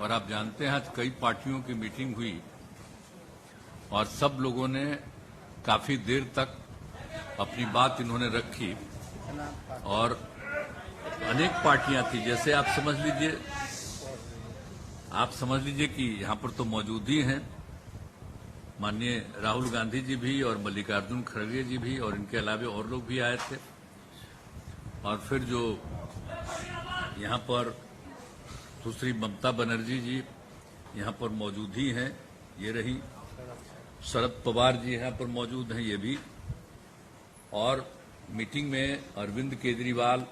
और आप जानते हैं आज कई पार्टियों की मीटिंग हुई और सब लोगों ने काफी देर तक अपनी बात इन्होंने रखी और अनेक पार्टियां थी। जैसे आप समझ लीजिए कि यहां पर तो मौजूद ही हैं माननीय राहुल गांधी जी भी और मल्लिकार्जुन खड़गे जी भी और इनके अलावा और लोग भी आए थे। और फिर जो यहां पर दूसरी ममता बनर्जी जी यहां पर मौजूद ही हैं, ये रही। शरद पवार जी यहां पर मौजूद हैं, ये भी। और मीटिंग में अरविंद केजरीवाल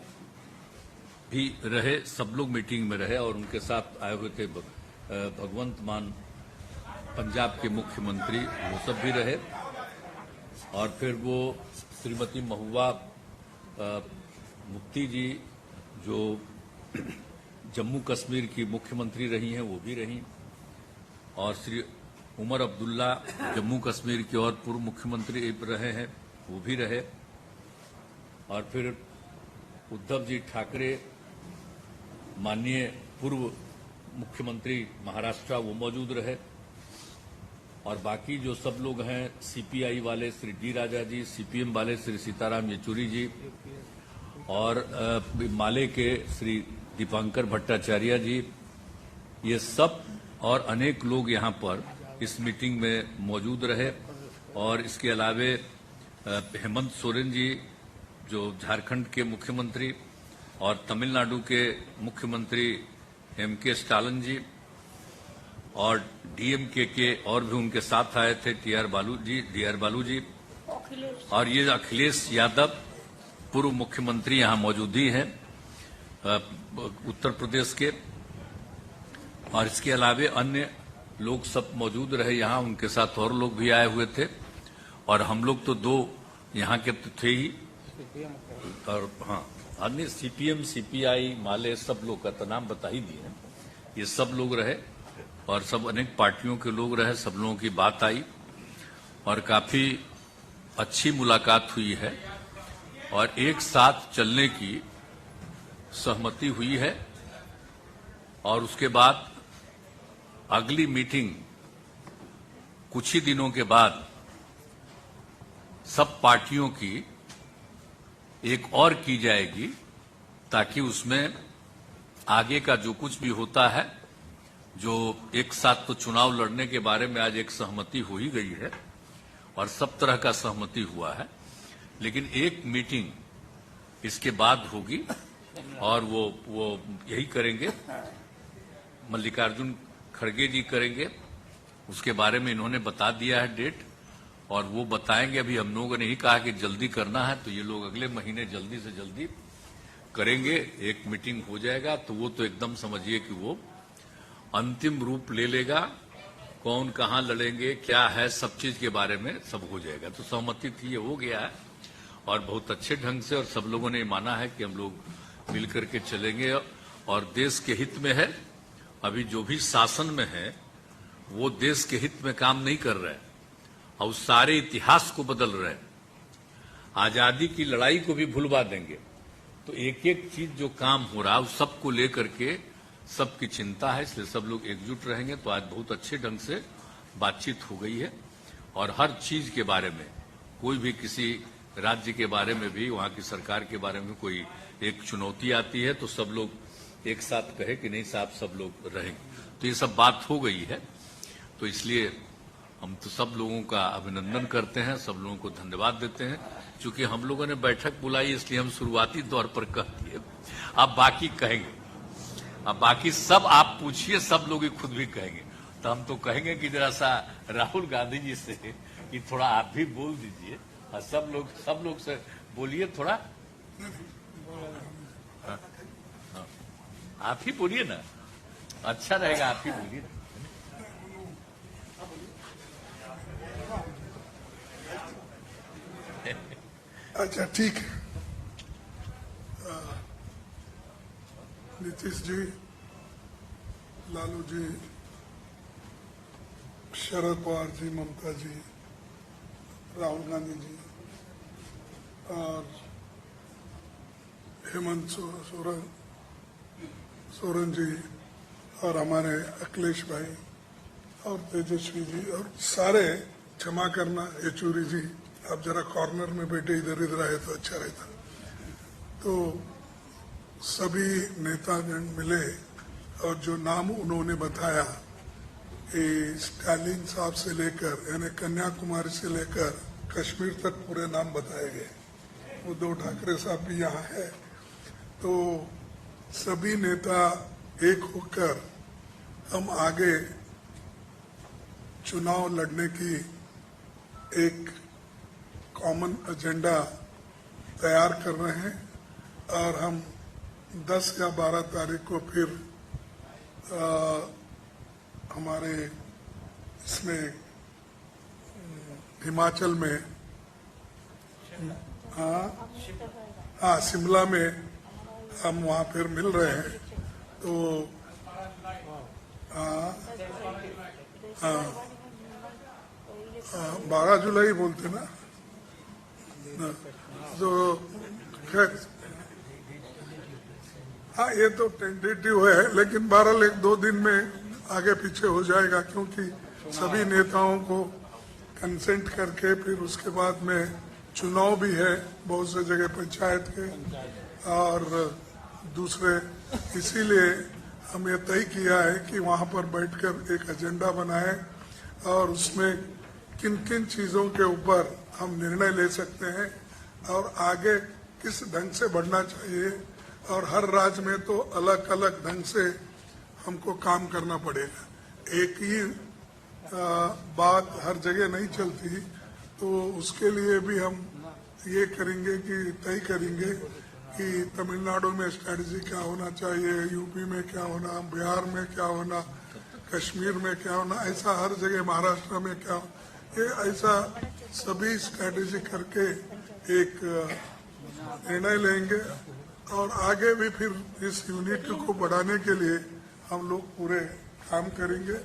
भी रहे, सब लोग मीटिंग में रहे और उनके साथ आए हुए थे भगवंत मान पंजाब के मुख्यमंत्री, वो सब भी रहे। और फिर वो श्रीमती महुआ मुफ्ती जी जो जम्मू कश्मीर की मुख्यमंत्री रही हैं, वो भी रही। और श्री उमर अब्दुल्ला जम्मू कश्मीर के और पूर्व मुख्यमंत्री रहे हैं, वो भी रहे। और फिर उद्धव जी ठाकरे माननीय पूर्व मुख्यमंत्री महाराष्ट्र, वो मौजूद रहे। और बाकी जो सब लोग हैं, सीपीआई वाले श्री डी राजा जी, सीपीएम वाले श्री सीताराम येचुरी जी और माले के श्री दीपांकर भट्टाचार्य जी, ये सब और अनेक लोग यहाँ पर इस मीटिंग में मौजूद रहे। और इसके अलावे हेमंत सोरेन जी जो झारखंड के मुख्यमंत्री और तमिलनाडु के मुख्यमंत्री एमके स्टालिन जी और डीएमके के और भी उनके साथ आए थे डी आर बालू जी और ये अखिलेश यादव पूर्व मुख्यमंत्री यहाँ मौजूद ही हैं उत्तर प्रदेश के। और इसके अलावे अन्य लोग सब मौजूद रहे यहाँ, उनके साथ और लोग भी आए हुए थे। और हम लोग तो दो यहाँ के तो थे ही, और हाँ अन्य सीपीएम सीपीआई माले सब लोग का तो नाम बता ही दिए हैं। ये सब लोग रहे और सब अनेक पार्टियों के लोग रहे, सब लोगों की बात आई और काफी अच्छी मुलाकात हुई है और एक साथ चलने की सहमति हुई है। और उसके बाद अगली मीटिंग कुछ ही दिनों के बाद सब पार्टियों की एक और की जाएगी ताकि उसमें आगे का जो कुछ भी होता है, जो एक साथ तो चुनाव लड़ने के बारे में आज एक सहमति हो ही गई है और सब तरह का सहमति हुआ है, लेकिन एक मीटिंग इसके बाद होगी और वो यही करेंगे, मल्लिकार्जुन खड़गे जी करेंगे। उसके बारे में इन्होंने बता दिया है डेट और वो बताएंगे। अभी हम लोगों ने ही कहा कि जल्दी करना है, तो ये लोग अगले महीने जल्दी से जल्दी करेंगे, एक मीटिंग हो जाएगा। तो वो तो एकदम समझिए कि वो अंतिम रूप ले लेगा, कौन कहां लड़ेंगे क्या है सब चीज के बारे में सब हो जाएगा। तो सहमति थी, ये हो गया है और बहुत अच्छे ढंग से और सब लोगों ने माना है कि हम लोग मिलकर के चलेंगे और देश के हित में है। अभी जो भी शासन में है वो देश के हित में काम नहीं कर रहे और उस सारे इतिहास को बदल रहे, आजादी की लड़ाई को भी भुलवा देंगे। तो एक एक चीज जो काम हो रहा है उस सबको लेकर के सबकी चिंता है, इसलिए सब लोग एकजुट रहेंगे। तो आज बहुत अच्छे ढंग से बातचीत हो गई है और हर चीज के बारे में, कोई भी किसी राज्य के बारे में भी, वहां की सरकार के बारे में कोई एक चुनौती आती है तो सब लोग एक साथ कहे कि नहीं साहब सब लोग रहेंगे। तो ये सब बात हो गई है। तो इसलिए हम तो सब लोगों का अभिनंदन करते हैं, सब लोगों को धन्यवाद देते हैं। चूंकि हम लोगों ने बैठक बुलाई इसलिए हम शुरुआती तौर पर कह दिए, अब बाकी कहेंगे, अब बाकी सब आप पूछिए, सब लोग ही खुद भी कहेंगे। तो हम तो कहेंगे कि जरा सा राहुल गांधी जी से कि थोड़ा आप भी बोल दीजिए और सब लोग से बोलिए थोड़ा। आप ही बोलिए ना, अच्छा रहेगा, आप ही बोलिए ना। अच्छा ठीक है। नीतीश जी, लालू जी, शरद पवार जी, ममता जी, राहुल गांधी जी और हेमंत सोरेन जी और हमारे अखिलेश भाई और तेजस्वी जी और सारे, क्षमा करना येचूरी जी, आप जरा कॉर्नर में बैठे इधर इधर आए तो अच्छा रहता। तो सभी नेतागण मिले और जो नाम उन्होंने बताया, स्टालिन साहब से लेकर यानी कन्याकुमारी से लेकर कश्मीर तक पूरे नाम बताए गए। उद्धव ठाकरे साहब भी यहाँ है। तो सभी नेता एक होकर हम आगे चुनाव लड़ने की एक कॉमन एजेंडा तैयार कर रहे हैं और हम 10 या 12 तारीख को फिर हमारे इसमें हिमाचल में शिमला में हम वहाँ फिर मिल रहे हैं। तो 12 जुलाई बोलते ना, तो खैर हाँ ये तो टेंटेटिव है, लेकिन 12 एक 2 दिन में आगे पीछे हो जाएगा, क्योंकि सभी नेताओं को कंसेंट करके फिर उसके बाद में चुनाव भी है बहुत से जगह पंचायत के और दूसरे। इसीलिए हम ये तय किया है कि वहाँ पर बैठकर एक एजेंडा बनाए और उसमें किन किन चीज़ों के ऊपर हम निर्णय ले सकते हैं और आगे किस ढंग से बढ़ना चाहिए। और हर राज्य में तो अलग अलग ढंग से हमको काम करना पड़ेगा, एक ही बात हर जगह नहीं चलती। तो उसके लिए भी हम ये करेंगे कि तय करेंगे कि तमिलनाडु में स्ट्रेटजी क्या होना चाहिए, यूपी में क्या होना, बिहार में क्या होना, कश्मीर में क्या होना, ऐसा हर जगह, महाराष्ट्र में क्या, ये ऐसा सभी स्ट्रेटजी करके एक निर्णय लेंगे और आगे भी फिर इस यूनिटी को बढ़ाने के लिए हम लोग पूरे काम करेंगे।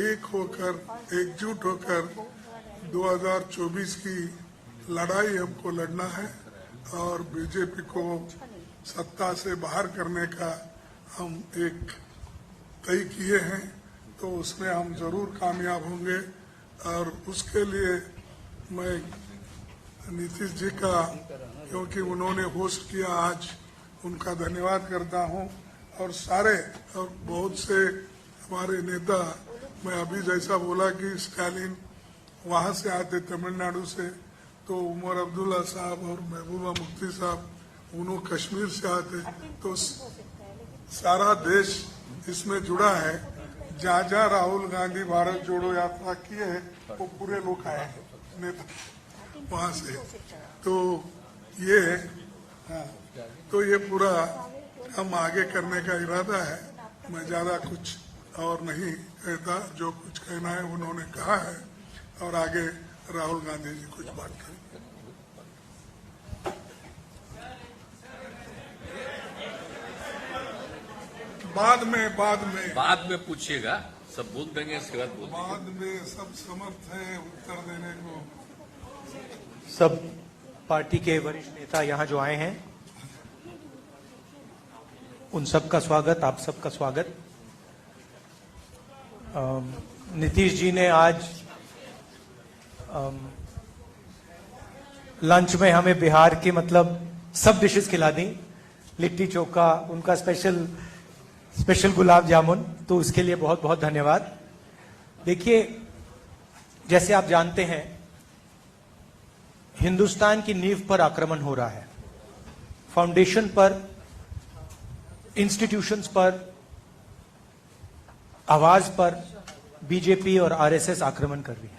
एक होकर, एकजुट होकर 2024 की लड़ाई हमको लड़ना है और बीजेपी को सत्ता से बाहर करने का हम एक तय किए हैं। तो उसमें हम जरूर कामयाब होंगे और उसके लिए मैं नीतीश जी का, क्योंकि उन्होंने होस्ट किया आज, उनका धन्यवाद करता हूं। और सारे और बहुत से हमारे नेता, मैं अभी जैसा बोला कि स्टालिन वहां से आते तमिलनाडु से, तो उमर अब्दुल्ला साहब और महबूबा मुफ्ती साहब उन्होंने कश्मीर से आते, तो सारा देश इसमें जुड़ा है। जहाँ जहाँ राहुल गांधी भारत जोड़ो यात्रा किए है वो पूरे लोग आए हैं नेता वहां से। तो ये हाँ, तो ये पूरा हम आगे करने का इरादा है। मैं ज्यादा कुछ और नहीं कहता, जो कुछ कहना है उन्होंने कहा है और आगे राहुल गांधी जी कुछ बात करें। बाद में पूछिएगा, सब बोल देंगे, इसके बाद बोल बाद में सब समर्थ है उत्तर देने को। सब पार्टी के वरिष्ठ नेता यहाँ जो आए हैं, उन सबका स्वागत, आप सबका स्वागत। नीतीश जी ने आज लंच में हमें बिहार की मतलब सब डिशेस खिला दी, लिट्टी चोखा, उनका स्पेशल गुलाब जामुन, तो उसके लिए बहुत बहुत धन्यवाद। देखिए, जैसे आप जानते हैं, हिंदुस्तान की नींव पर आक्रमण हो रहा है, फाउंडेशन पर, इंस्टीट्यूशंस पर, आवाज पर बीजेपी और आरएसएस आक्रमण कर रही है।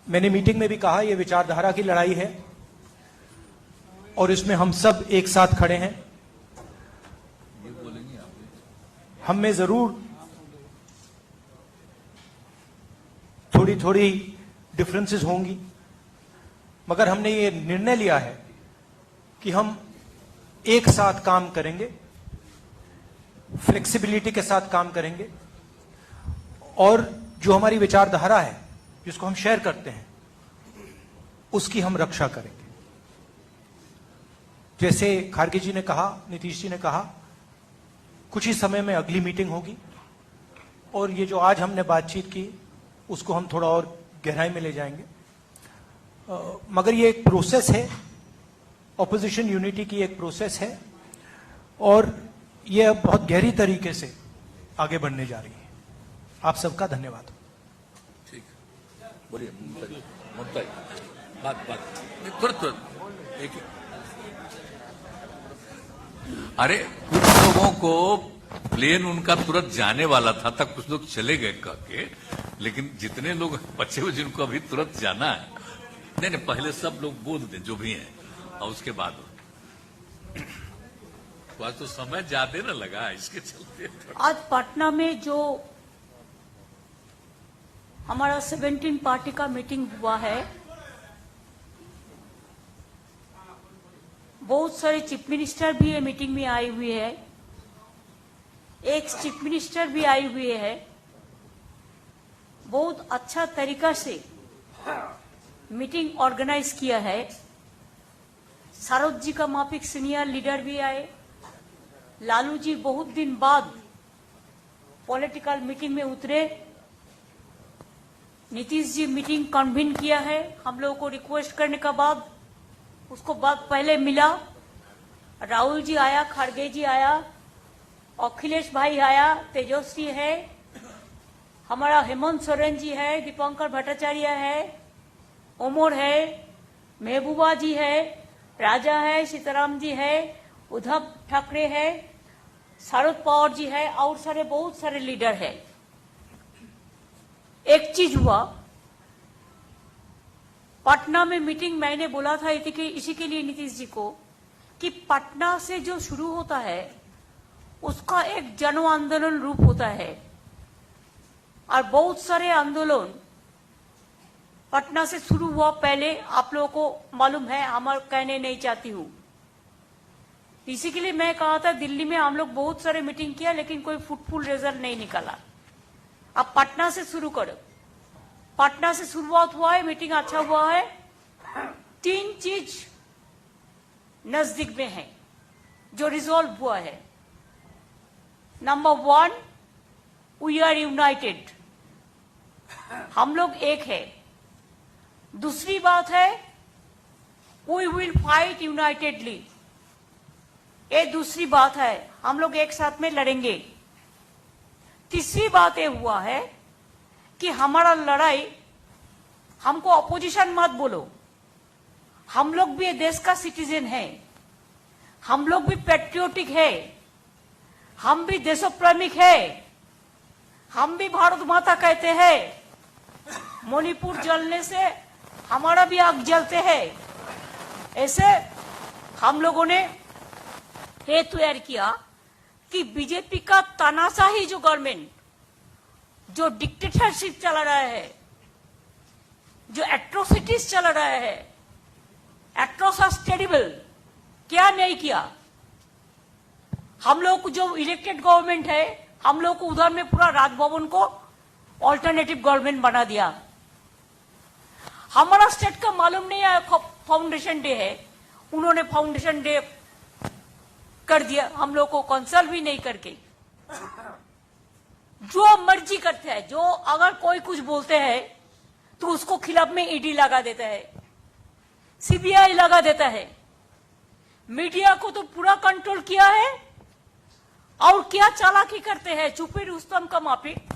मैंने मीटिंग में भी कहा, यह विचारधारा की लड़ाई है और इसमें हम सब एक साथ खड़े हैं। हम में जरूर थोड़ी थोड़ी डिफरेंसेस होंगी, मगर हमने ये निर्णय लिया है कि हम एक साथ काम करेंगे, फ्लेक्सिबिलिटी के साथ काम करेंगे और जो हमारी विचारधारा है, जिसको हम शेयर करते हैं, उसकी हम रक्षा करेंगे। जैसे खारगे जी ने कहा, नीतीश जी ने कहा कुछ ही समय में अगली मीटिंग होगी और ये जो आज हमने बातचीत की उसको हम थोड़ा और गहराई में ले जाएंगे। मगर ये एक प्रोसेस है, ऑपोजिशन यूनिटी की एक प्रोसेस है और ये अब बहुत गहरी तरीके से आगे बढ़ने जा रही है। आप सबका धन्यवाद। ठीक है, बोलिए ममता जी, बात तुरंत एक अरे कुछ लोगों को प्लेन उनका तुरंत जाने वाला था, तब कुछ लोग चले गए कह के, लेकिन जितने लोग बचे हुए जिनको अभी तुरंत जाना है, नहीं पहले सब लोग बोल दें जो भी हैं और उसके बाद तो आज तो समय ज्यादा न लगा इसके चलते। आज पटना में जो हमारा 17 पार्टी का मीटिंग हुआ है, बहुत सारे चीफ मिनिस्टर भी ये मीटिंग में आई हुई है, एक चीफ मिनिस्टर भी आई हुई है। बहुत अच्छा तरीका से मीटिंग ऑर्गेनाइज किया है। सारोद जी का माफिक सीनियर लीडर भी आए, लालू जी बहुत दिन बाद पॉलिटिकल मीटिंग में उतरे, नीतीश जी मीटिंग कन्वीन किया है हम लोगों को रिक्वेस्ट करने का बाद, उसको बाद पहले मिला, राहुल जी आया, खड़गे जी आया, अखिलेश भाई आया, तेजस्वी है, हमारा हेमंत सोरेन जी है, दीपंकर भट्टाचार्य है, ओमर है, महबूबा जी है, राजा है, सीताराम जी है, उद्धव ठाकरे है, शरद पवार जी है और सारे बहुत सारे लीडर है। एक चीज हुआ, पटना में मीटिंग मैंने बोला था इसी के लिए नीतीश जी को कि पटना से जो शुरू होता है उसका एक जन आंदोलन रूप होता है और बहुत सारे आंदोलन पटना से शुरू हुआ। पहले आप लोगों को मालूम है, हम कहने नहीं चाहती हूँ, इसी के लिए मैं कहा था दिल्ली में हम लोग बहुत सारे मीटिंग किया लेकिन कोई फ्रूटफुल रिजल्ट नहीं निकाला। अब पटना से शुरू करो, पटना से शुरुआत हुआ है, मीटिंग अच्छा हुआ है। 3 चीज नजदीक में है जो रिजॉल्व हुआ है। नंबर 1, वी आर यूनाइटेड, हम लोग एक है। दूसरी बात है, वी विल फाइट यूनाइटेडली, ये दूसरी बात है, हम लोग एक साथ में लड़ेंगे। तीसरी बात ये हुआ है कि हमारा लड़ाई, हमको अपोजिशन मत बोलो, हम लोग भी ये देश का सिटीजन है, हम लोग भी पैट्रियोटिक है, हम भी देशप्रेमिक है, हम भी भारत माता कहते हैं। मणिपुर जलने से हमारा भी आग जलते हैं। ऐसे हम लोगों ने ये तैयार किया कि बीजेपी का तानाशाही जो गवर्नमेंट, जो डिक्टेटरशिप चला रहा है, जो एट्रोसिटीज चल रहा है, एट्रोसस टेरिबल, क्या नहीं किया। हम लोग को जो इलेक्टेड गवर्नमेंट है, हम लोग को उधर में पूरा राजभवन को ऑल्टरनेटिव गवर्नमेंट बना दिया। हमारा स्टेट का मालूम नहीं है, फाउंडेशन डे है, उन्होंने फाउंडेशन डे कर दिया, हम लोग को कंसल्ट भी नहीं करके जो मर्जी करते हैं। जो अगर कोई कुछ बोलते हैं तो उसको खिलाफ में ईडी लगा देता है, सीबीआई लगा देता है। मीडिया को तो पूरा कंट्रोल किया है और क्या चालाकी करते हैं, छुपे रुस्तम का माफिक।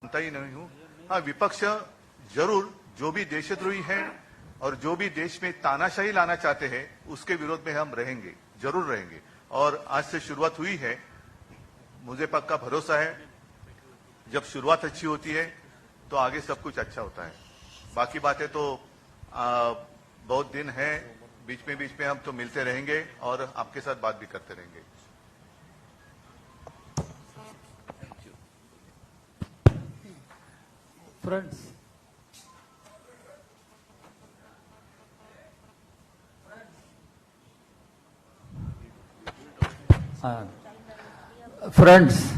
मानता ही नहीं हूं। हाँ, विपक्ष जरूर जो भी देशद्रोही हैं और जो भी देश में तानाशाही लाना चाहते हैं उसके विरोध में हम रहेंगे, जरूर रहेंगे। और आज से शुरुआत हुई है, मुझे पक्का भरोसा है जब शुरुआत अच्छी होती है तो आगे सब कुछ अच्छा होता है। बाकी बातें तो बहुत दिन है, बीच में हम तो मिलते रहेंगे और आपके साथ बात भी करते रहेंगे। Friends, friends,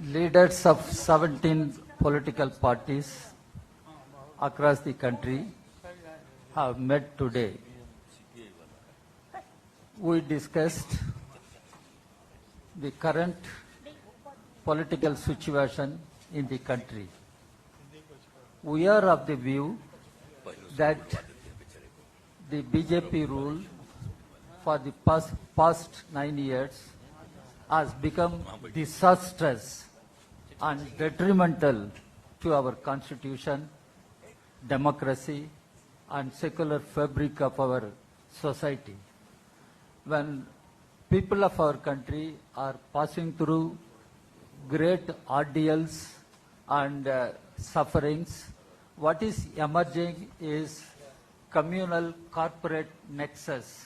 leaders of 17 political parties across the country have met today. We discussed the current political situation in the country. We are of the view that the BJP rule for the past 9 years has become disastrous and detrimental to our constitution, democracy, and secular fabric of our society. When people of our country are passing through great ordeals and sufferings, what is emerging is communal corporate nexus.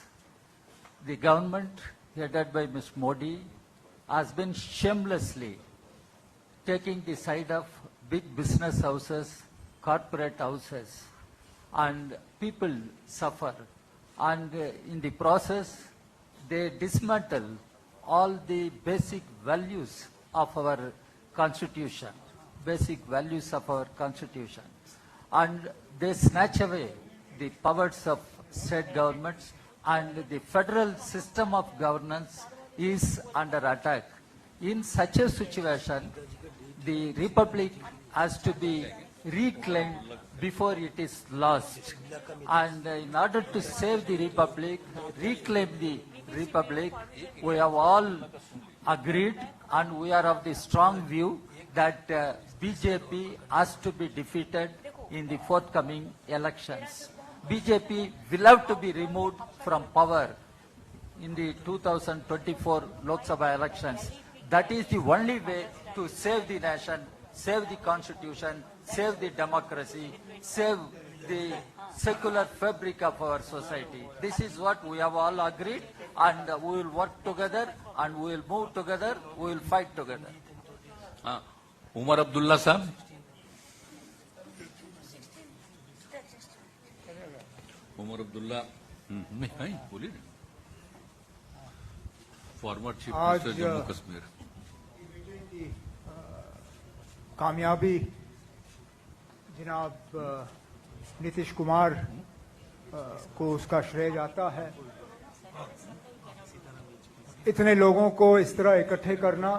The government headed by Ms. Modi has been shamelessly taking the side of big business houses, corporate houses, and people suffer. And in the process, they dismantle all the basic values of our constitution, and they snatch away the powers of state governments, and the federal system of governance is under attack. In such a situation, the republic has to be reclaimed before it is lost. And in order to save the republic, reclaim the republic, we have all agreed and we are of the strong view that BJP has to be defeated in the forthcoming elections. BJP will have to be removed from power in the 2024 Lok Sabha elections. That is the only way to save the nation, save the constitution, save the democracy, save the secular fabric of our society. This is what we have all agreed, and we will work together and we will move together, we will fight together. Omar Abdullah साहब। उमर अब्दुल्ला बोलिए ना, former chief minister Jammu Kashmir. कामयाबी जनाब नीतीश कुमार को उसका श्रेय जाता है। इतने लोगों को इस तरह इकट्ठे करना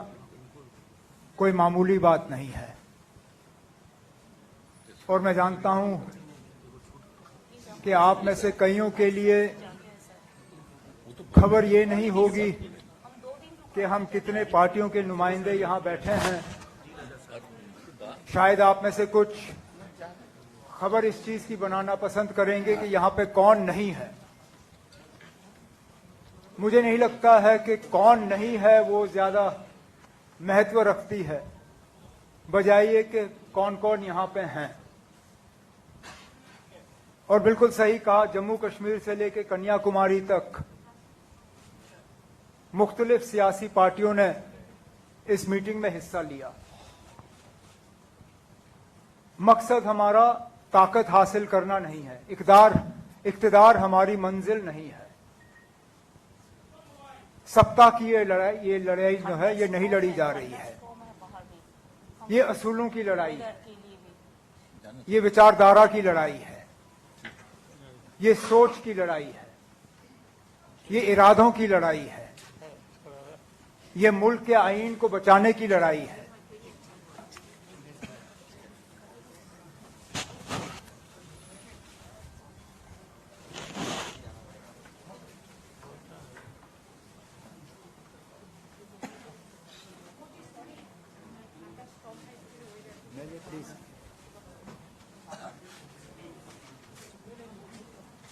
कोई मामूली बात नहीं है, और मैं जानता हूं कि आप में से कईयों के लिए खबर ये नहीं होगी कि हम कितने पार्टियों के नुमाइंदे यहां बैठे हैं। शायद आप में से कुछ खबर इस चीज की बनाना पसंद करेंगे कि यहां पे कौन नहीं है। मुझे नहीं लगता है कि कौन नहीं है वो ज्यादा महत्व रखती है, बजाय ये कि कौन कौन यहां पे हैं। और बिल्कुल सही कहा, जम्मू कश्मीर से लेकर कन्याकुमारी तक मुख्तलिफ सियासी पार्टियों ने इस मीटिंग में हिस्सा लिया। मकसद हमारा ताकत हासिल करना नहीं है, इक़्तिदार हमारी मंजिल नहीं है। सत्ता की ये लड़ाई जो है ये नहीं लड़ी जा रही है। ये असूलों की लड़ाई है, ये विचारधारा की लड़ाई है, ये सोच की लड़ाई है, ये इरादों की लड़ाई है, ये मुल्क के आईन को बचाने की लड़ाई है।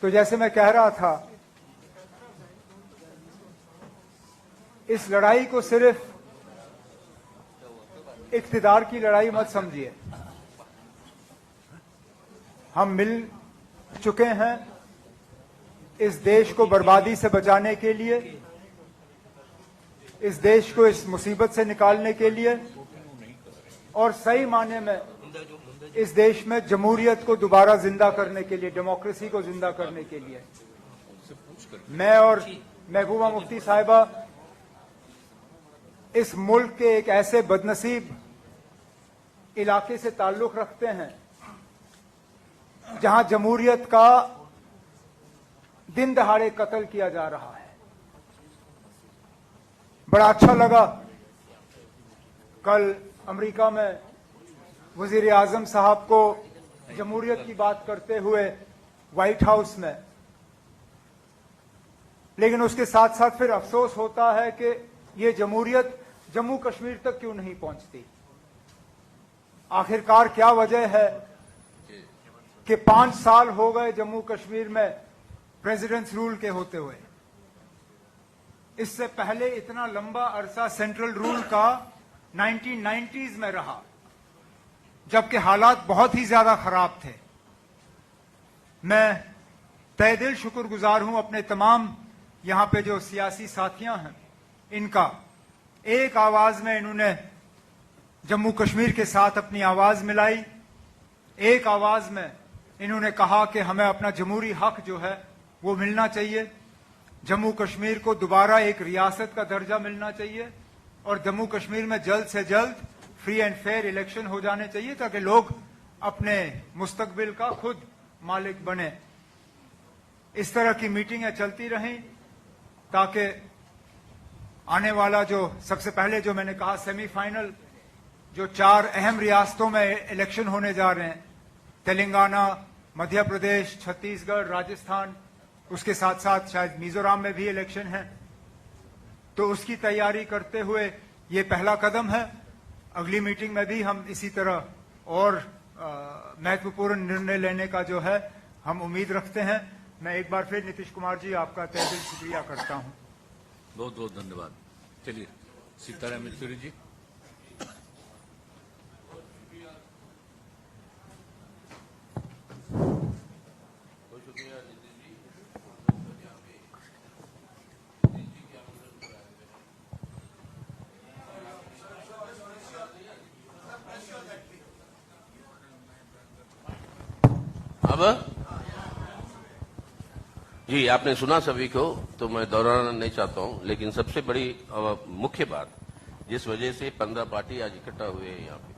तो जैसे मैं कह रहा था, इस लड़ाई को सिर्फ इख्तिदार की लड़ाई मत समझिए। हम मिल चुके हैं इस देश को बर्बादी से बचाने के लिए, इस देश को इस मुसीबत से निकालने के लिए, और सही मायने में इस देश में जमहूरियत को दोबारा जिंदा करने के लिए, डेमोक्रेसी को जिंदा करने के लिए। मैं और महबूबा मुफ्ती साहिबा इस मुल्क के एक ऐसे बदनसीब इलाके से ताल्लुक रखते हैं जहां जमहूरियत का दिन दहाड़े कत्ल किया जा रहा है। बड़ा अच्छा लगा कल अमेरिका में वजीर आजम साहब को जमहूरियत की बात करते हुए व्हाइट हाउस में, लेकिन उसके साथ साथ फिर अफसोस होता है कि ये जमहूरियत जम्मू कश्मीर तक क्यों नहीं पहुंचती। आखिरकार क्या वजह है कि 5 साल हो गए जम्मू कश्मीर में प्रेसिडेंट्स रूल के होते हुए। इससे पहले इतना लंबा अरसा सेंट्रल रूल का 1990s में रहा, जबकि हालात बहुत ही ज्यादा खराब थे। मैं तहे दिल शुक्रगुजार हूं अपने तमाम यहां पे जो सियासी साथियां हैं, इनका एक आवाज में इन्होंने जम्मू कश्मीर के साथ अपनी आवाज मिलाई। एक आवाज में इन्होंने कहा कि हमें अपना जमहूरी हक जो है वो मिलना चाहिए, जम्मू कश्मीर को दोबारा एक रियासत का दर्जा मिलना चाहिए, और जम्मू कश्मीर में जल्द से जल्द फ्री एंड फेयर इलेक्शन हो जाने चाहिए ताकि लोग अपने मुस्तकबिल का खुद मालिक बने। इस तरह की मीटिंगें चलती रहें ताकि आने वाला जो सबसे पहले जो मैंने कहा सेमीफाइनल, जो 4 अहम रियासतों में इलेक्शन होने जा रहे हैं, तेलंगाना, मध्य प्रदेश, छत्तीसगढ़, राजस्थान, उसके साथ साथ शायद मिजोरम में भी इलेक्शन है, तो उसकी तैयारी करते हुए ये पहला कदम है। अगली मीटिंग में भी हम इसी तरह और महत्वपूर्ण निर्णय लेने का जो है हम उम्मीद रखते हैं। मैं एक बार फिर नीतीश कुमार जी आपका तहे दिल शुक्रिया करता हूं। बहुत बहुत धन्यवाद। चलिए सीताराम येचुरी जी। अब जी आपने सुना सभी को, तो मैं दोहराना नहीं चाहता हूं, लेकिन सबसे बड़ी मुख्य बात जिस वजह से 15 पार्टी आज इकट्ठा हुए हैं यहाँ पे,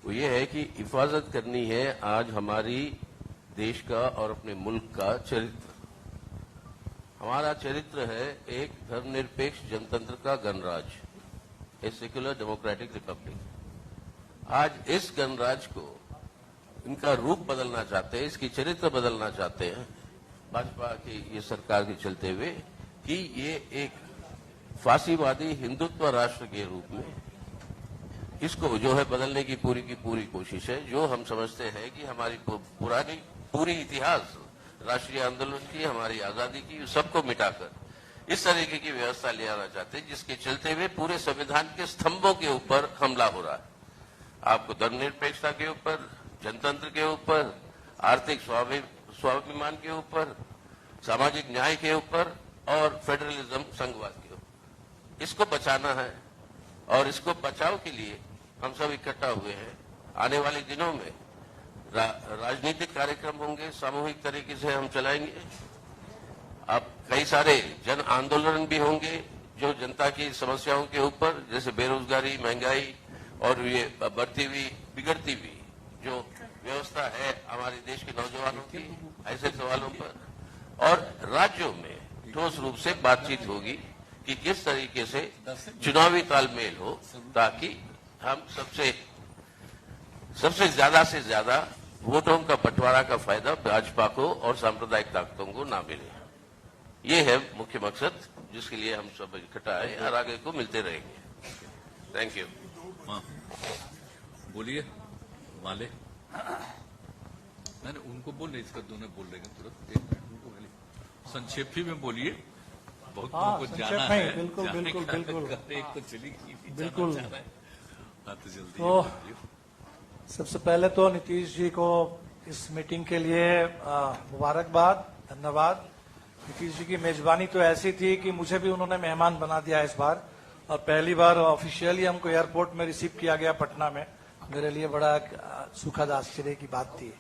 वो ये है कि हिफाजत करनी है आज हमारी देश का और अपने मुल्क का चरित्र। हमारा चरित्र है एक धर्मनिरपेक्ष जनतंत्र का गणराज, ए सेक्युलर डेमोक्रेटिक रिपब्लिक। आज इस गणराज को इनका रूप बदलना चाहते हैं, इसकी चरित्र बदलना चाहते हैं भाजपा की ये सरकार के चलते हुए कि ये एक फांसीवादी हिंदुत्व राष्ट्र के रूप में इसको जो है बदलने की पूरी कोशिश है। जो हम समझते हैं कि हमारी पूरी इतिहास राष्ट्रीय आंदोलन की, हमारी आजादी की, सबको मिटाकर इस तरीके की व्यवस्था ले आना चाहते हैं जिसके चलते हुए पूरे संविधान के स्तंभों के ऊपर हमला हो रहा है। आपको धर्मनिरपेक्षता के ऊपर, जनतंत्र के ऊपर, आर्थिक स्वाभिमान के ऊपर, सामाजिक न्याय के ऊपर और फेडरलिज्म संघवाद के ऊपर, इसको बचाना है। और इसको बचाव के लिए हम सब इकट्ठा हुए हैं। आने वाले दिनों में राजनीतिक कार्यक्रम होंगे, सामूहिक तरीके से हम चलाएंगे। अब कई सारे जन आंदोलन भी होंगे जो जनता की समस्याओं के ऊपर, जैसे बेरोजगारी, महंगाई और ये बढ़ती हुई बिगड़ती हुई जो व्यवस्था है हमारे देश के नौजवानों की, ऐसे सवालों पर, और राज्यों में ठोस रूप से बातचीत होगी कि किस तरीके से चुनावी तालमेल हो ताकि हम सबसे ज्यादा से ज्यादा वोटों का बंटवारा का फायदा भाजपा को और सांप्रदायिक ताकतों को ना मिले। ये है मुख्य मकसद जिसके लिए हम सब इकट्ठा आए और आगे को मिलते रहेंगे। Thank you. बोलिए माले। मैंने उनको बोल रहे, इसका दोनों बोल रहे हैं तुरंत। संक्षेपी में बोलिए, बहुत हाँ, लोगों को संक्षेप जाना में, है। बिल्कुल, जाने बिल्कुल, का- बिल्कुल। एक तो चली गई, बिल्कुल। जाना है। हाँ, तो जल्दी तो बोलिए। सबसे पहले तो नीतीश जी को इस मीटिंग के लिए मुबारकबाद, धन्यवाद। नीतीश जी की मेजबानी तो ऐसी थी कि मुझे भी उन्होंने मेहमान बना दिया इस बार, और पहली बार ऑफिशियली हमको एयरपोर्ट में रिसीव किया गया पटना में। मेरे लिए बड़ा सुखद आश्चर्य की बात थी।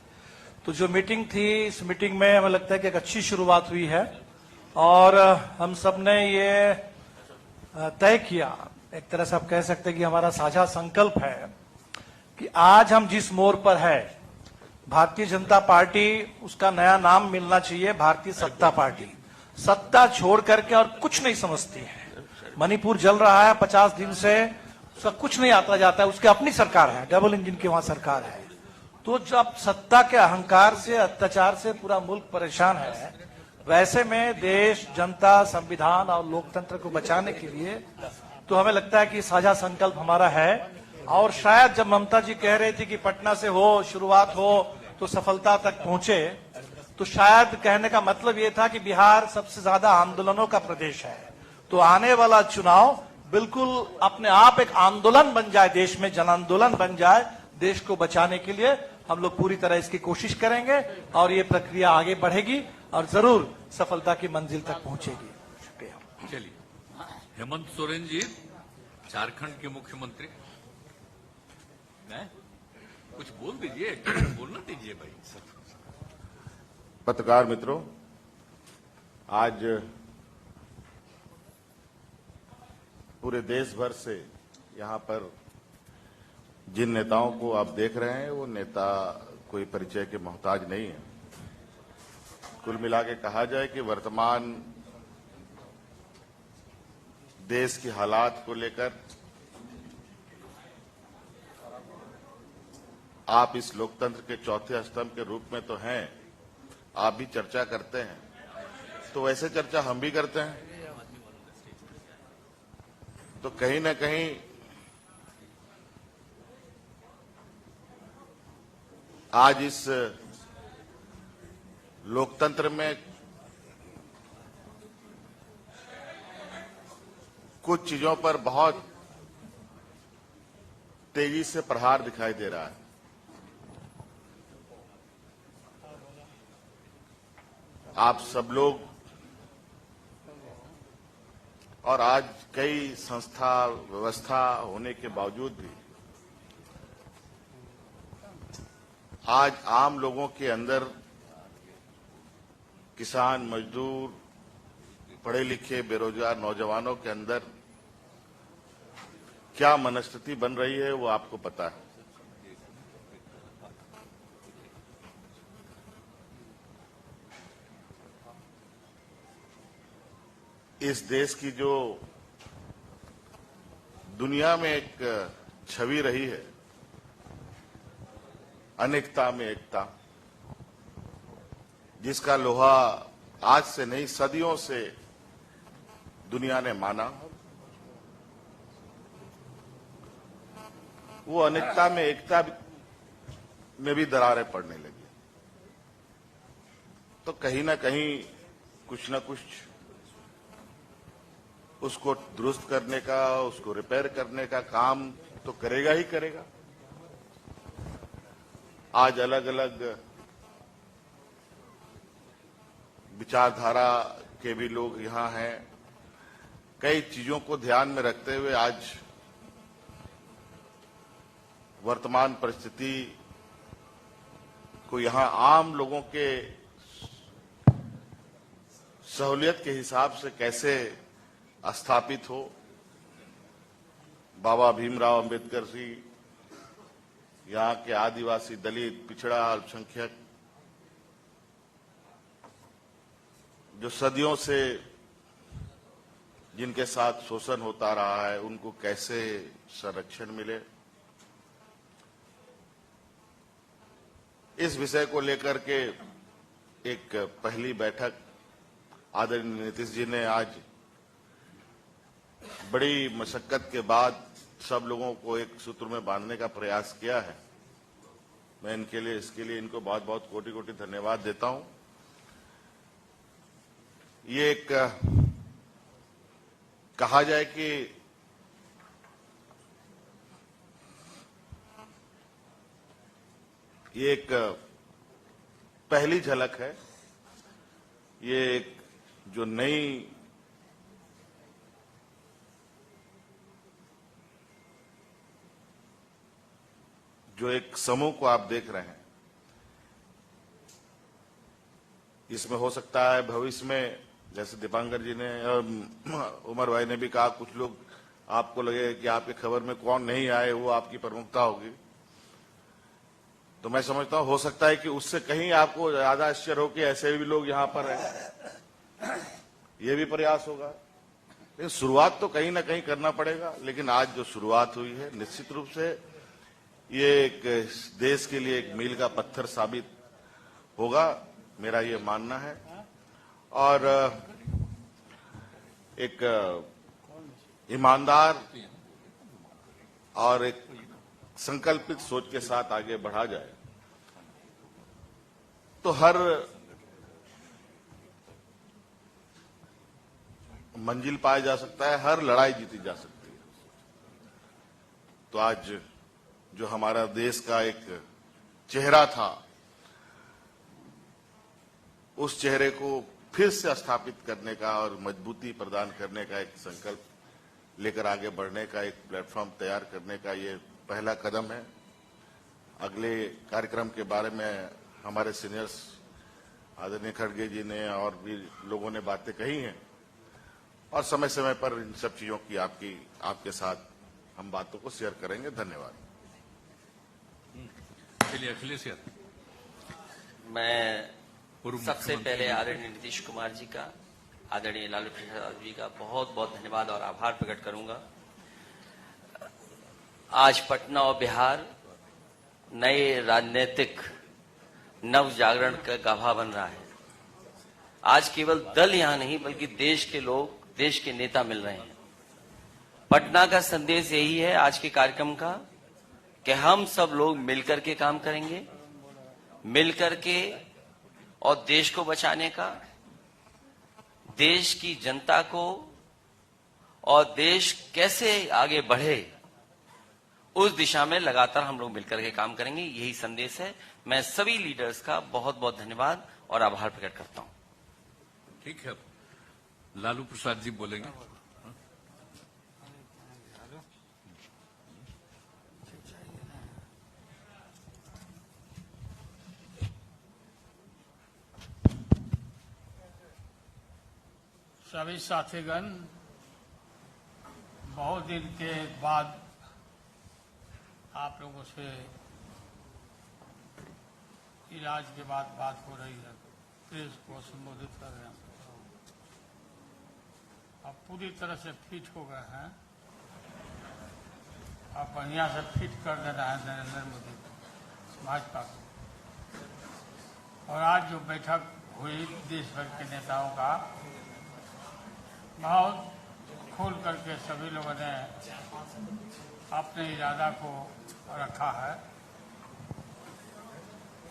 तो जो मीटिंग थी, इस मीटिंग में हमें लगता है कि एक अच्छी शुरुआत हुई है, और हम सब ने ये तय किया, एक तरह से आप कह सकते हैं कि हमारा साझा संकल्प है कि आज हम जिस मोड़ पर है, भारतीय जनता पार्टी, उसका नया नाम मिलना चाहिए भारतीय सत्ता पार्टी। सत्ता छोड़ करके और कुछ नहीं समझती है। मणिपुर जल रहा है 50 दिन से, उसका कुछ नहीं आता जाता है, उसकी अपनी सरकार है, डबल इंजन की वहां सरकार है। तो जब सत्ता के अहंकार से, अत्याचार से पूरा मुल्क परेशान है, वैसे में देश, जनता, संविधान और लोकतंत्र को बचाने के लिए तो हमें लगता है कि साझा संकल्प हमारा है। और शायद जब ममता जी कह रही थी कि पटना से हो शुरुआत हो तो सफलता तक पहुंचे, तो शायद कहने का मतलब ये था कि बिहार सबसे ज्यादा आंदोलनों का प्रदेश है। तो आने वाला चुनाव बिल्कुल अपने आप एक आंदोलन बन जाए, देश में जन आंदोलन बन जाए। देश को बचाने के लिए हम लोग पूरी तरह इसकी कोशिश करेंगे, और ये प्रक्रिया आगे बढ़ेगी और जरूर सफलता की मंजिल तक पहुंचेगी। शुक्रिया। चलिए, हेमंत सोरेन जी, झारखंड के मुख्यमंत्री, कुछ बोल दीजिए, बोलना दीजिए भाई। पत्रकार मित्रों, आज पूरे देश भर से यहाँ पर जिन नेताओं को आप देख रहे हैं, वो नेता कोई परिचय के मोहताज नहीं है। कुल मिला के कहा जाए कि वर्तमान देश की हालात को लेकर आप इस लोकतंत्र के चौथे स्तंभ के रूप में तो हैं, आप भी चर्चा करते हैं, तो वैसे चर्चा हम भी करते हैं। तो कहीं ना कहीं आज इस लोकतंत्र में कुछ चीजों पर बहुत तेजी से प्रहार दिखाई दे रहा है। आप सब लोग और आज कई संस्था व्यवस्था होने के बावजूद भी आज आम लोगों के अंदर, किसान, मजदूर, पढ़े लिखे, बेरोजगार नौजवानों के अंदर क्या मनस्थिति बन रही है, वो आपको पता है। इस देश की जो दुनिया में एक छवि रही है, अनेकता में एकता, जिसका लोहा आज से नहीं सदियों से दुनिया ने माना, वो अनेकता में एकता में भी दरारें पड़ने लगी। तो कहीं ना कहीं कुछ न कुछ उसको दुरुस्त करने का, उसको रिपेयर करने का काम तो करेगा ही करेगा। आज अलग अलग विचारधारा के भी लोग यहां हैं। कई चीजों को ध्यान में रखते हुए आज वर्तमान परिस्थिति को यहां आम लोगों के सहूलियत के हिसाब से कैसे स्थापित हो, बाबा भीमराव अंबेडकर जी, यहाँ के आदिवासी, दलित, पिछड़ा, अल्पसंख्यक, जो सदियों से जिनके साथ शोषण होता रहा है, उनको कैसे संरक्षण मिले, इस विषय को लेकर के एक पहली बैठक आदरणीय नीतीश जी ने आज बड़ी मशक्कत के बाद सब लोगों को एक सूत्र में बांधने का प्रयास किया है। मैं इसके लिए इनको बहुत बहुत कोटि कोटि धन्यवाद देता हूं। ये एक कहा जाए कि ये एक पहली झलक है। ये एक जो नई जो एक समूह को आप देख रहे हैं, इसमें हो सकता है भविष्य में, जैसे दीपांकर जी ने उमर भाई ने भी कहा, कुछ लोग आपको लगे कि आपके खबर में कौन नहीं आए वो आपकी प्रमुखता होगी। तो मैं समझता हूं हो सकता है कि उससे कहीं आपको ज्यादा आश्चर्य हो कि ऐसे भी लोग यहां पर हैं। ये भी प्रयास होगा, लेकिन शुरुआत तो कहीं ना कहीं करना पड़ेगा। लेकिन आज जो शुरुआत हुई है, निश्चित रूप से ये एक देश के लिए एक मील का पत्थर साबित होगा, मेरा ये मानना है। और एक ईमानदार और एक संकल्पित सोच के साथ आगे बढ़ा जाए तो हर मंजिल पाया जा सकता है, हर लड़ाई जीती जा सकती है। तो आज जो हमारा देश का एक चेहरा था, उस चेहरे को फिर से स्थापित करने का और मजबूती प्रदान करने का एक संकल्प लेकर आगे बढ़ने का एक प्लेटफॉर्म तैयार करने का ये पहला कदम है। अगले कार्यक्रम के बारे में हमारे सीनियर्स आदरणीय खड़गे जी ने और भी लोगों ने बातें कही हैं, और समय समय पर इन सब चीजों की आपके साथ हम बातों को शेयर करेंगे। धन्यवाद। चलिए अखिलेश यादव। मैं पूर्व सबसे मुख्यमंत्री पहले आदरणीय नीतीश कुमार जी का, आदरणीय लालू प्रसाद जी का बहुत बहुत धन्यवाद और आभार प्रकट करूंगा। आज पटना और बिहार नए राजनीतिक नव जागरण का गाभा बन रहा है। आज केवल दल यहां नहीं बल्कि देश के लोग, देश के नेता मिल रहे हैं। पटना का संदेश यही है आज के कार्यक्रम का कि हम सब लोग मिलकर के काम करेंगे, मिलकर के, और देश को बचाने का, देश की जनता को, और देश कैसे आगे बढ़े उस दिशा में लगातार हम लोग मिलकर के काम करेंगे। यही संदेश है। मैं सभी लीडर्स का बहुत बहुत धन्यवाद और आभार प्रकट करता हूं। ठीक है, लालू प्रसाद जी बोलेंगे। सभी साथीगण, बहुत दिन के बाद आप लोगों से इलाज के बाद बात हो रही है। प्रेस को संबोधित कर रहे हैं। अब पूरी तरह से फिट हो गए हैं। अब बढ़िया से फिट कर देना है नरेंद्र मोदी को, भाजपा को। और आज जो बैठक हुई देश भर के नेताओं का, बहुत खोल करके सभी लोगों ने अपने इरादा को रखा है,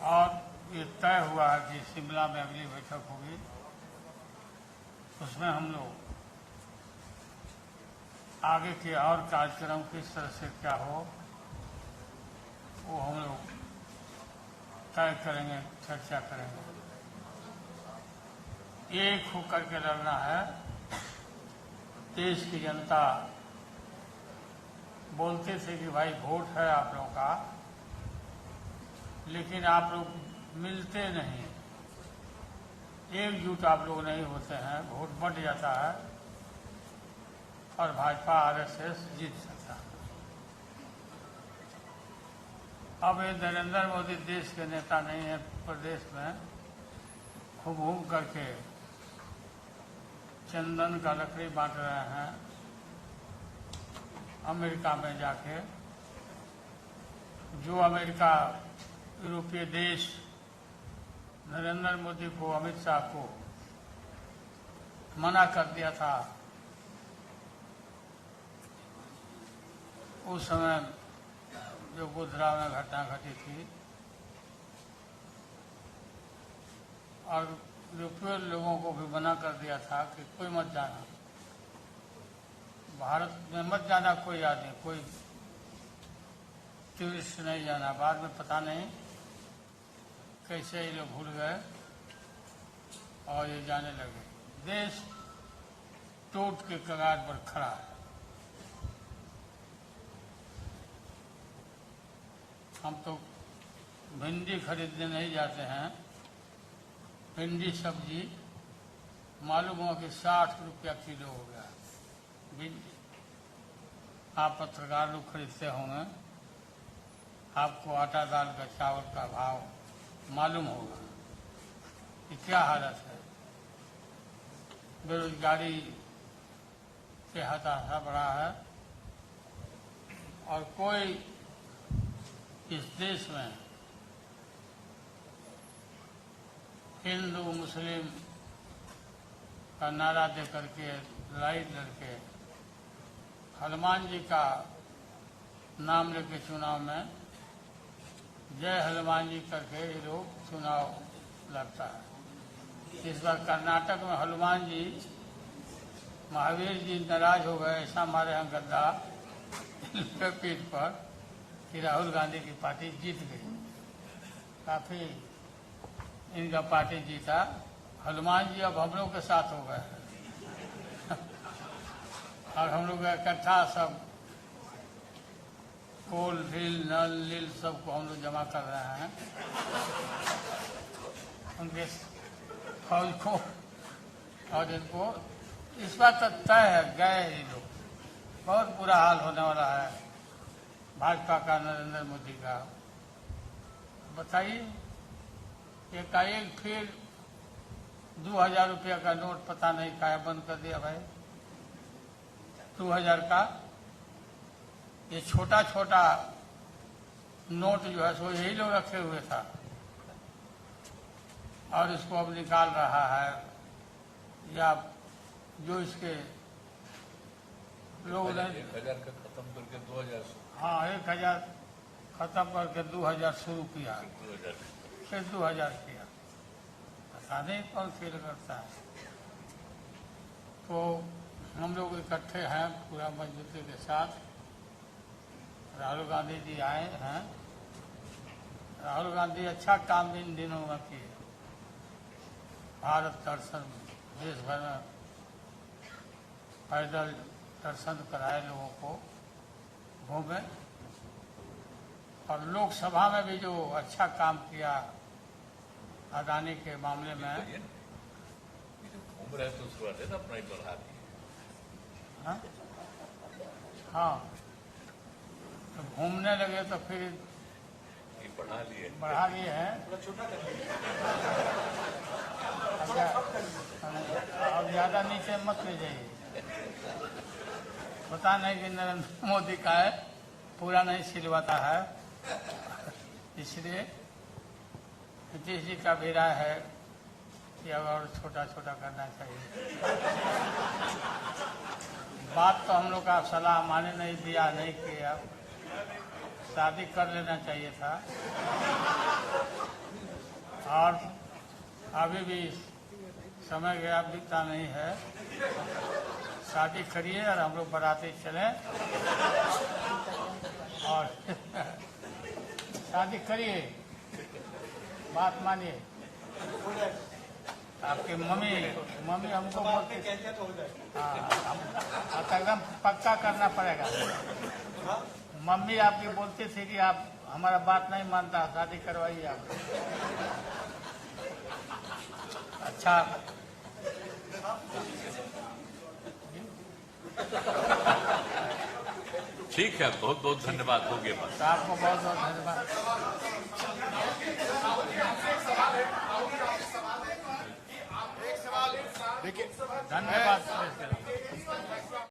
और ये तय हुआ है कि शिमला में अगली बैठक होगी। उसमें हम लोग आगे के और कार्यक्रम किस तरह से क्या हो वो हम लोग तय करेंगे, चर्चा करेंगे। एक होकर के लड़ना है। देश की जनता बोलते थे कि भाई वोट है आप लोगों का, लेकिन आप लोग मिलते नहीं, एकजुट आप लोग नहीं होते हैं, वोट बंट जाता है और भाजपा आरएसएस जीत सकता है। अब ये नरेंद्र मोदी देश के नेता नहीं है, प्रदेश में खूब घूम करके चंदन का लकड़ी बांट रहे हैं। अमेरिका में जाके जो अमेरिका, यूरोपीय देश नरेंद्र मोदी को, अमित शाह को मना कर दिया था, उस समय जो गोधरा में घटना घटी थी, और यूरोपीय लोगों को भी मना कर दिया था कि कोई मत जाना, भारत में मत जाना कोई आदमी, कोई टूरिस्ट नहीं जाना। बाद में पता नहीं कैसे ये लोग भूल गए और ये जाने लगे। देश टूट के कगार पर खड़ा है। हम तो भिंडी खरीदने नहीं जाते हैं, भिंडी सब्जी मालूम हुआ कि 60 रुपया किलो हो गया भिंडी। आप पत्रकार लोग खरीदते होंगे, आपको आटा दाल का चावल का भाव मालूम होगा कि क्या हालत है। बेरोजगारी के हताशा बढ़ा है और कोई इस देश में हिंदू मुस्लिम का नारा दे करके लड़ाई लड़के हनुमान जी का नाम लेके चुनाव में जय हनुमान जी करके ये लोग चुनाव लड़ता है। इस बार कर्नाटक में हनुमान जी महावीर जी नाराज हो गए, ऐसा मारे हैं गद्दा इनके पीठ पर कि राहुल गांधी की पार्टी जीत गई। काफी इनका पार्टी जीता। हनुमान जी अब हम लोग के साथ हो गए और हम लोग इकट्ठा सब कोल ढील नल नील सबको हम लोग जमा कर रहे हैं उनके फौज को। और इनको इस बात तो तय है, गए ये लोग। बहुत बुरा हाल होने वाला है भाजपा का, नरेंद्र मोदी का। बताइए, एकाएक फिर 2000 रुपया का नोट पता नहीं क्या बंद कर दिया भाई। 2000 का ये छोटा छोटा नोट जो है सो यही लोग रखे हुए था और इसको अब निकाल रहा है। या जो इसके लोग 1000 का खत्म करके 2000। हाँ, 1000 खत्म करके 2000 शुरू किया, फिर 2000 किया। पता नहीं कौन फेल करता है। तो हम लोग इकट्ठे हैं पूरा मजबूती के साथ। राहुल गांधी जी आए हैं। राहुल गांधी अच्छा काम इन दिनों में किए। भारत दर्शन देश भर में पैदल दर्शन कराए, लोगों को घूमे। और लोकसभा में भी जो अच्छा काम किया अदानी के मामले में। घूम रहे तो शुरुआत है ना अपना ही बढ़ा दिए। हाँ, हाँ, तो घूमने लगे तो फिर ये बढ़ा लिए हैं। अब ज्यादा नीचे मत ले जाइए। पता नहीं कि नरेंद्र मोदी का है, पूरा नहीं सिलवाता है। इसलिए नीतीश जी का भी राय है कि अब और छोटा छोटा करना चाहिए। बात तो हम लोग का सलाह माने नहीं दिया, नहीं किया। शादी कर लेना चाहिए था। और अभी भी समय गया, बीता नहीं है। शादी करिए और हम लोग बाराती चलें और शादी करिए, बात मानिए। आपके मम्मी हमको बोलते, हाँ, एकदम पक्का करना पड़ेगा। मम्मी आपकी बोलती थी कि आप हमारा बात नहीं मानता, शादी करवाइए आप। अच्छा, ठीक है, बहुत बहुत धन्यवाद। हो गया बस। आपको बहुत बहुत धन्यवाद। धन्यवाद।